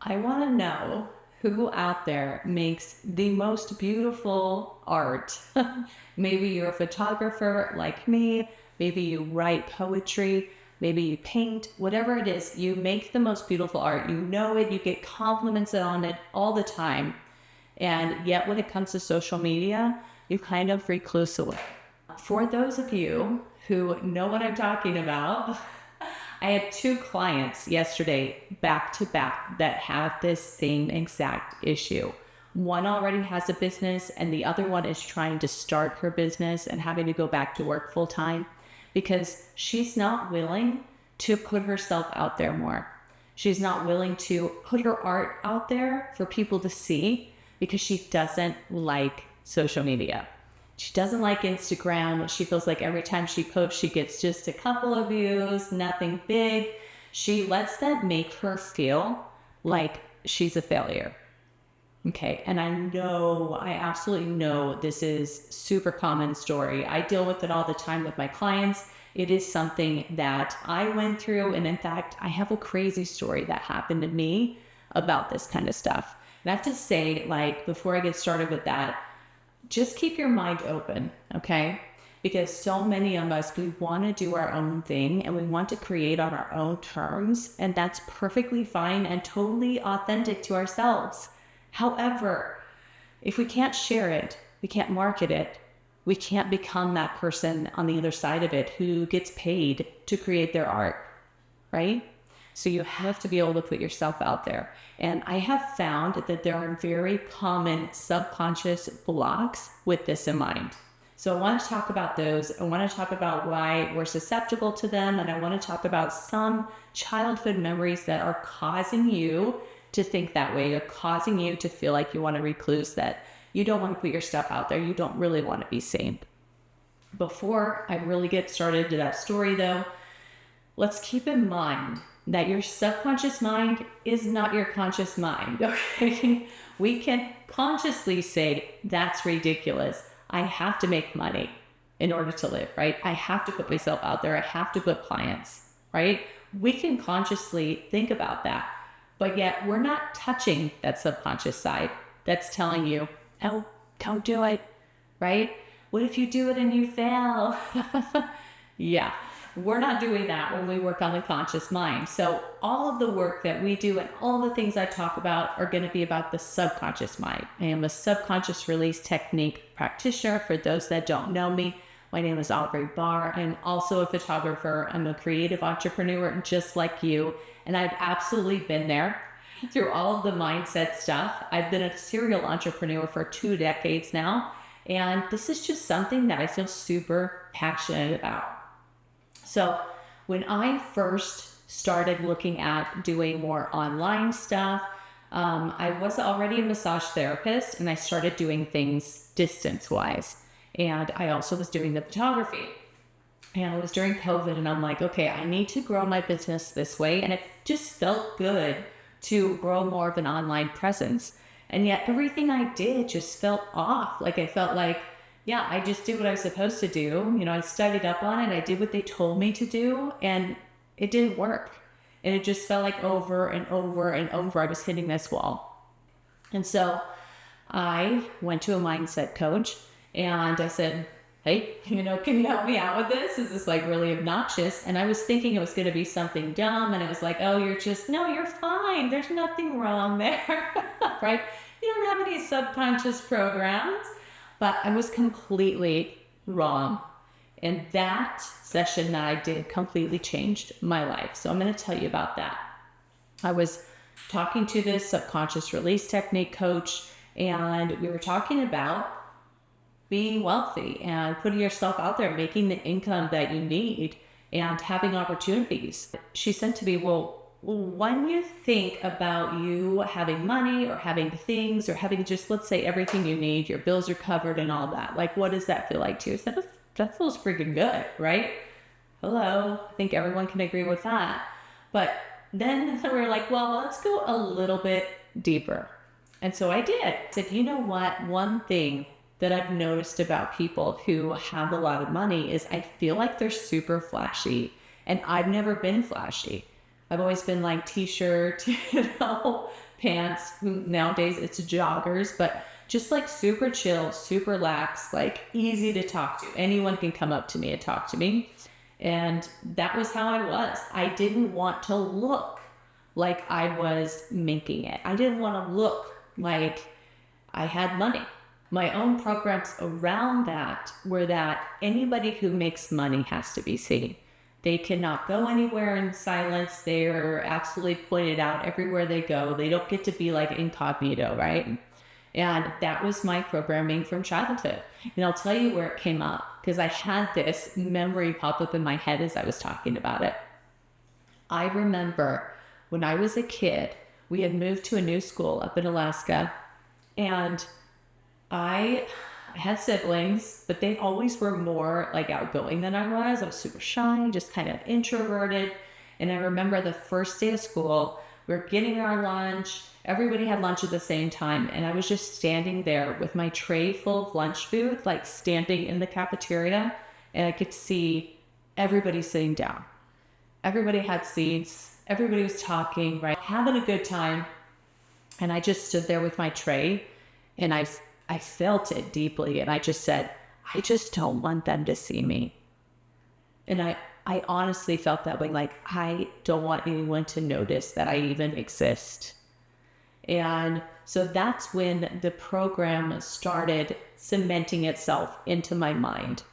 I want to know who out there makes the most beautiful art. Maybe you're a photographer like me. Maybe you write poetry. Maybe you paint. Whatever it is, you make the most beautiful art. You know it. You get compliments on it all the time. And yet when it comes to social media, you kind of recluse away. For those of you who know what I'm talking about, I had 2 clients yesterday back to back that have this same exact issue. One already has a business and the other one is trying to start her business and having to go back to work full time because she's not willing to put herself out there more. She's not willing to put her art out there for people to see because she doesn't like social media. She doesn't like Instagram. She feels like every time she posts, she gets just a couple of views, nothing big. She lets that make her feel like she's a failure. Okay, and I absolutely know this is super common story. I deal with it all the time with my clients. It is something that I went through, and in fact, I have a crazy story that happened to me about this kind of stuff. And I have to say, like, before I get started with that, just keep your mind open, okay? Because so many of us, we want to do our own thing and we want to create on our own terms, and that's perfectly fine and totally authentic to ourselves. However, if we can't share it, we can't market it, we can't become that person on the other side of it who gets paid to create their art, right? So you have to be able to put yourself out there. And I have found that there are very common subconscious blocks with this in mind. So I want to talk about those. I want to talk about why we're susceptible to them. And I want to talk about some childhood memories that are causing you to think that way, or causing you to feel like you want to recluse, that you don't want to put your stuff out there. You don't really want to be seen. Before I really get started to that story though, let's keep in mind that your subconscious mind is not your conscious mind, okay? We can consciously say, that's ridiculous. I have to make money in order to live, right? I have to put myself out there. I have to book clients, right? We can consciously think about that, but yet we're not touching that subconscious side that's telling you, oh, don't do it, right? What if you do it and you fail? Yeah. We're not doing that when we work on the conscious mind. So all of the work that we do and all the things I talk about are going to be about the subconscious mind. I am a subconscious release technique practitioner. For those that don't know me, my name is Aubrey Barr. I'm also a photographer. I'm a creative entrepreneur just like you. And I've absolutely been there through all of the mindset stuff. I've been a serial entrepreneur for 2 decades now. And this is just something that I feel super passionate about. So when I first started looking at doing more online stuff, I was already a massage therapist and I started doing things distance-wise. And I also was doing the photography. And it was during COVID and I'm like, okay, I need to grow my business this way. And it just felt good to grow more of an online presence. And yet everything I did just felt off. Like I felt like, yeah, I just did what I was supposed to do. You know, I studied up on it. I did what they told me to do and it didn't work. And it just felt like over and over and over, I was hitting this wall. And so I went to a mindset coach and I said, hey, you know, can you help me out with this? Is this like really obnoxious? And I was thinking it was going to be something dumb. And it was like, oh, no, you're fine. There's nothing wrong there, right? You don't have any subconscious programs. But I was completely wrong. And that session that I did completely changed my life. So I'm going to tell you about that. I was talking to this subconscious release technique coach, and we were talking about being wealthy and putting yourself out there, making the income that you need and having opportunities. She said to me, well, when you think about you having money or having things or having just, let's say, everything you need, your bills are covered and all that, like, what does that feel like to you? I said, that feels freaking good, right? Hello. I think everyone can agree with that. But then we were like, well, let's go a little bit deeper. And so I did. I said, you know what? One thing that I've noticed about people who have a lot of money is I feel like they're super flashy. And I've never been flashy. I've always been like t-shirt, pants. Nowadays it's joggers, but just like super chill, super lax, like easy to talk to. Anyone can come up to me and talk to me. And that was how I was. I didn't want to look like I was making it. I didn't want to look like I had money. My own programs around that were that anybody who makes money has to be seen. They cannot go anywhere in silence. They are absolutely pointed out everywhere they go. They don't get to be like incognito, right? And that was my programming from childhood. And I'll tell you where it came up, because I had this memory pop up in my head as I was talking about it. I remember when I was a kid, we had moved to a new school up in Alaska, and I had siblings, but they always were more like outgoing than I was. I was super shy, just kind of introverted. And I remember the first day of school, we were getting our lunch. Everybody had lunch at the same time. And I was just standing there with my tray full of lunch food, like standing in the cafeteria. And I could see everybody sitting down. Everybody had seats. Everybody was talking, right? Having a good time. And I just stood there with my tray, and I felt it deeply, and I just said, I just don't want them to see me. And I honestly felt that way, like I don't want anyone to notice that I even exist. And so that's when the program started cementing itself into my mind.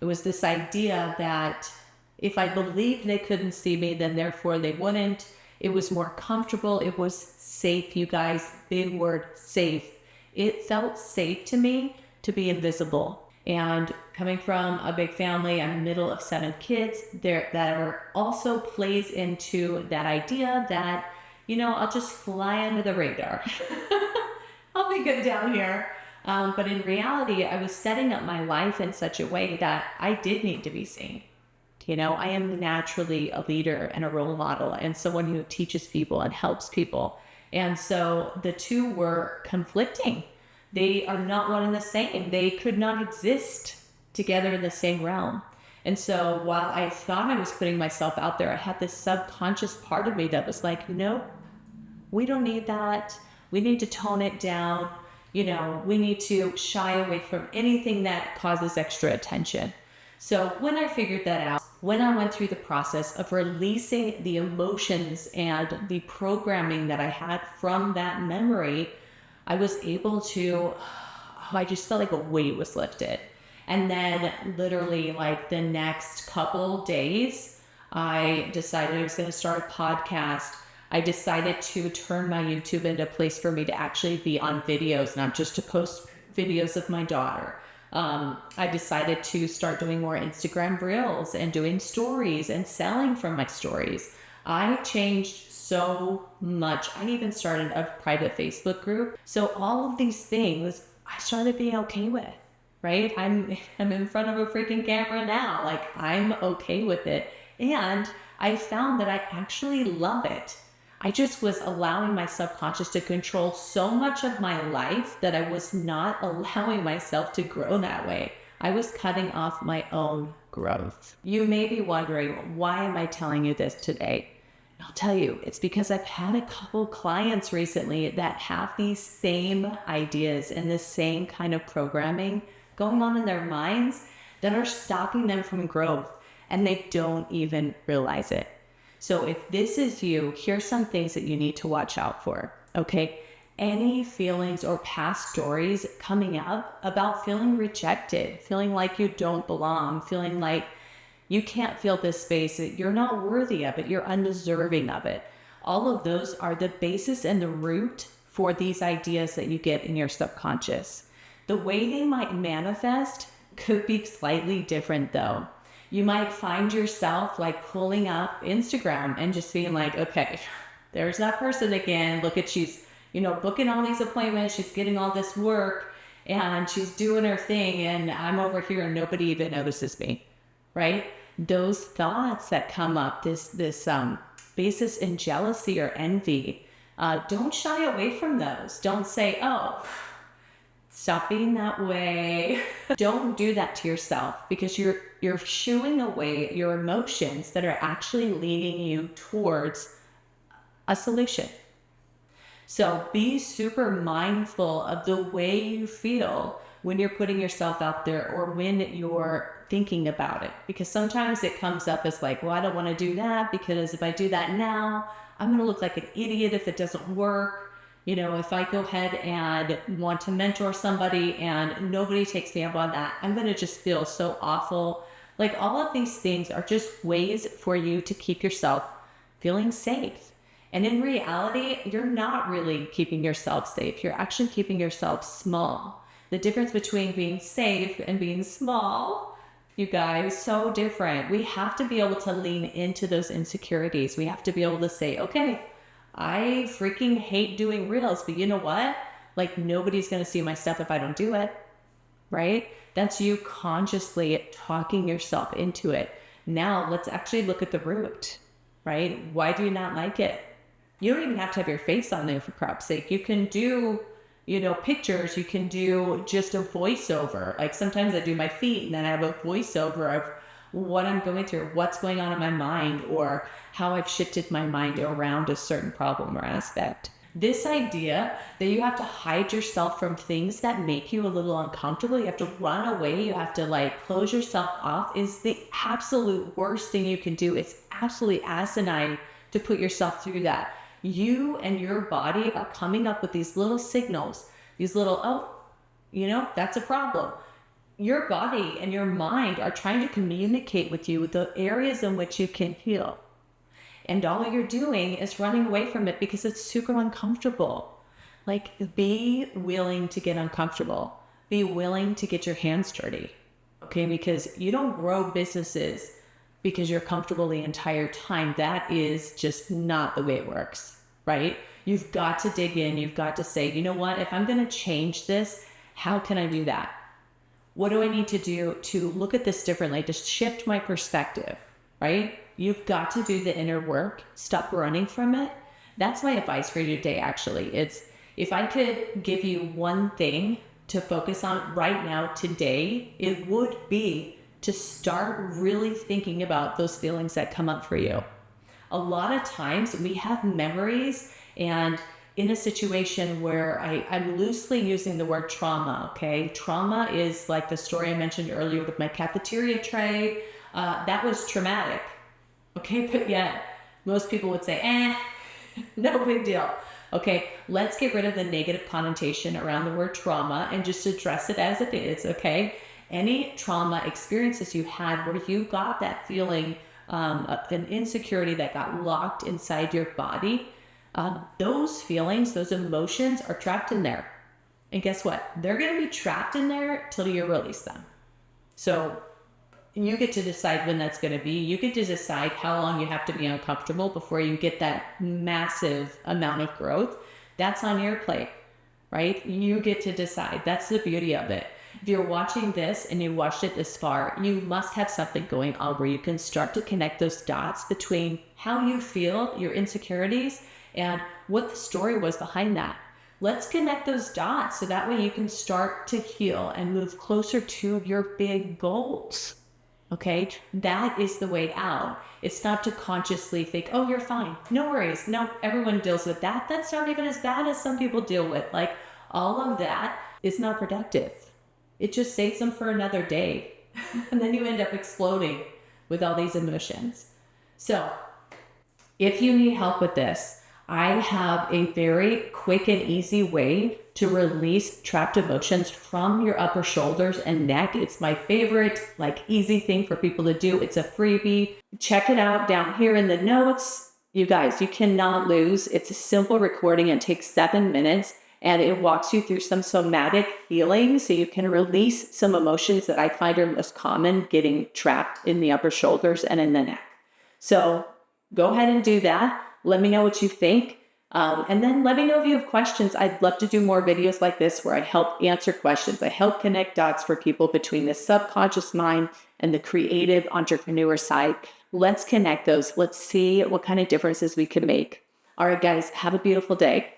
It was this idea that if I believed they couldn't see me, then therefore they wouldn't. It was more comfortable. It was safe, you guys. Big word, safe. It felt safe to me to be invisible. And coming from a big family, I'm the middle of 7 kids, that are also plays into that idea that, I'll just fly under the radar. I'll be good down here. But in reality, I was setting up my life in such a way that I did need to be seen. I am naturally a leader and a role model, and someone who teaches people and helps people. And so the two were conflicting. They are not one and the same. They could not exist together in the same realm. And so while I thought I was putting myself out there, I had this subconscious part of me that was like, no, we don't need that. We need to tone it down. We need to shy away from anything that causes extra attention. So when I figured that out, when I went through the process of releasing the emotions and the programming that I had from that memory, I was able to, I just felt like a weight was lifted. And then literally like the next couple days, I decided I was going to start a podcast. I decided to turn my YouTube into a place for me to actually be on videos, not just to post videos of my daughter. I decided to start doing more Instagram reels and doing stories and selling from my stories. I changed so much. I even started a private Facebook group. So all of these things I started being okay with, right? I'm in front of a freaking camera now. Like I'm okay with it. And I found that I actually love it. I just was allowing my subconscious to control so much of my life that I was not allowing myself to grow that way. I was cutting off my own growth. You may be wondering, why am I telling you this today? I'll tell you, it's because I've had a couple clients recently that have these same ideas and the same kind of programming going on in their minds that are stopping them from growth, and they don't even realize it. So if this is you, here's some things that you need to watch out for, okay? Any feelings or past stories coming up about feeling rejected, feeling like you don't belong, feeling like you can't feel this space, that you're not worthy of it, you're undeserving of it. All of those are the basis and the root for these ideas that you get in your subconscious. The way they might manifest could be slightly different though. You might find yourself like pulling up Instagram and just being like, okay, there's that person again. Look at, she's, booking all these appointments. She's getting all this work and she's doing her thing. And I'm over here and nobody even notices me, right? Those thoughts that come up, this basis in jealousy or envy, don't shy away from those. Don't say, oh, stop being that way. Don't do that to yourself, because you're shooing away your emotions that are actually leading you towards a solution. So be super mindful of the way you feel when you're putting yourself out there or when you're thinking about it. Because sometimes it comes up as like, well, I don't want to do that because if I do that now, I'm going to look like an idiot if it doesn't work. You know, if I go ahead and want to mentor somebody and nobody takes me up on that, I'm going to just feel so awful. Like all of these things are just ways for you to keep yourself feeling safe. And in reality, you're not really keeping yourself safe. You're actually keeping yourself small. The difference between being safe and being small, you guys, so different. We have to be able to lean into those insecurities. We have to be able to say, okay, I freaking hate doing reels, but you know what? Like nobody's going to see my stuff if I don't do it, right? That's you consciously talking yourself into it. Now let's actually look at the root, right? Why do you not like it? You don't even have to have your face on there for crap's sake. You can do, you know, pictures. You can do just a voiceover. Like sometimes I do my feet and then I have a voiceover of what I'm going through, what's going on in my mind, or how I've shifted my mind around a certain problem or aspect. This idea that you have to hide yourself from things that make you a little uncomfortable, you have to run away, you have to like close yourself off is the absolute worst thing you can do. It's absolutely asinine to put yourself through that. You and your body are coming up with these little signals, these little, oh, you know, that's a problem. Your body and your mind are trying to communicate with you with the areas in which you can heal. And all you're doing is running away from it because it's super uncomfortable. Like, be willing to get uncomfortable. Be willing to get your hands dirty. Okay, because you don't grow businesses because you're comfortable the entire time. That is just not the way it works, right? You've got to dig in. You've got to say, you know what? If I'm going to change this, how can I do that? What do I need to do to look at this differently, to shift my perspective, right? You've got to do the inner work. Stop running from it. That's my advice for you today, actually. It's if I could give you one thing to focus on right now today, it would be to start really thinking about those feelings that come up for you. A lot of times we have memories, and in a situation where I'm loosely using the word trauma, okay? Trauma is like the story I mentioned earlier with my cafeteria tray. That was traumatic, okay? But yet most people would say, no big deal. Okay, let's get rid of the negative connotation around the word trauma and just address it as it is, okay? Any trauma experiences you had where you got that feeling of an insecurity that got locked inside your body, those feelings, those emotions are trapped in there. And guess what? They're going to be trapped in there till you release them. So you get to decide when that's going to be. You get to decide how long you have to be uncomfortable before you get that massive amount of growth. That's on your plate, right? You get to decide. That's the beauty of it. If you're watching this and you watched it this far, you must have something going on where you can start to connect those dots between how you feel, your insecurities, and what the story was behind that. Let's connect those dots so that way you can start to heal and move closer to your big goals. Okay, that is the way out. It's not to consciously think, oh, you're fine. No worries. No, everyone deals with that. That's not even as bad as some people deal with. Like, all of that is not productive. It just saves them for another day. And then you end up exploding with all these emotions. So if you need help with this, I have a very quick and easy way to release trapped emotions from your upper shoulders and neck. It's my favorite, like, easy thing for people to do. It's a freebie. Check it out down here in the notes. You guys, you cannot lose. It's a simple recording. It takes 7 minutes and it walks you through some somatic healing so you can release some emotions that I find are most common getting trapped in the upper shoulders and in the neck. So go ahead and do that. Let me know what you think. And then let me know if you have questions. I'd love to do more videos like this where I help answer questions. I help connect dots for people between the subconscious mind and the creative entrepreneur side. Let's connect those. Let's see what kind of differences we can make. All right, guys, have a beautiful day.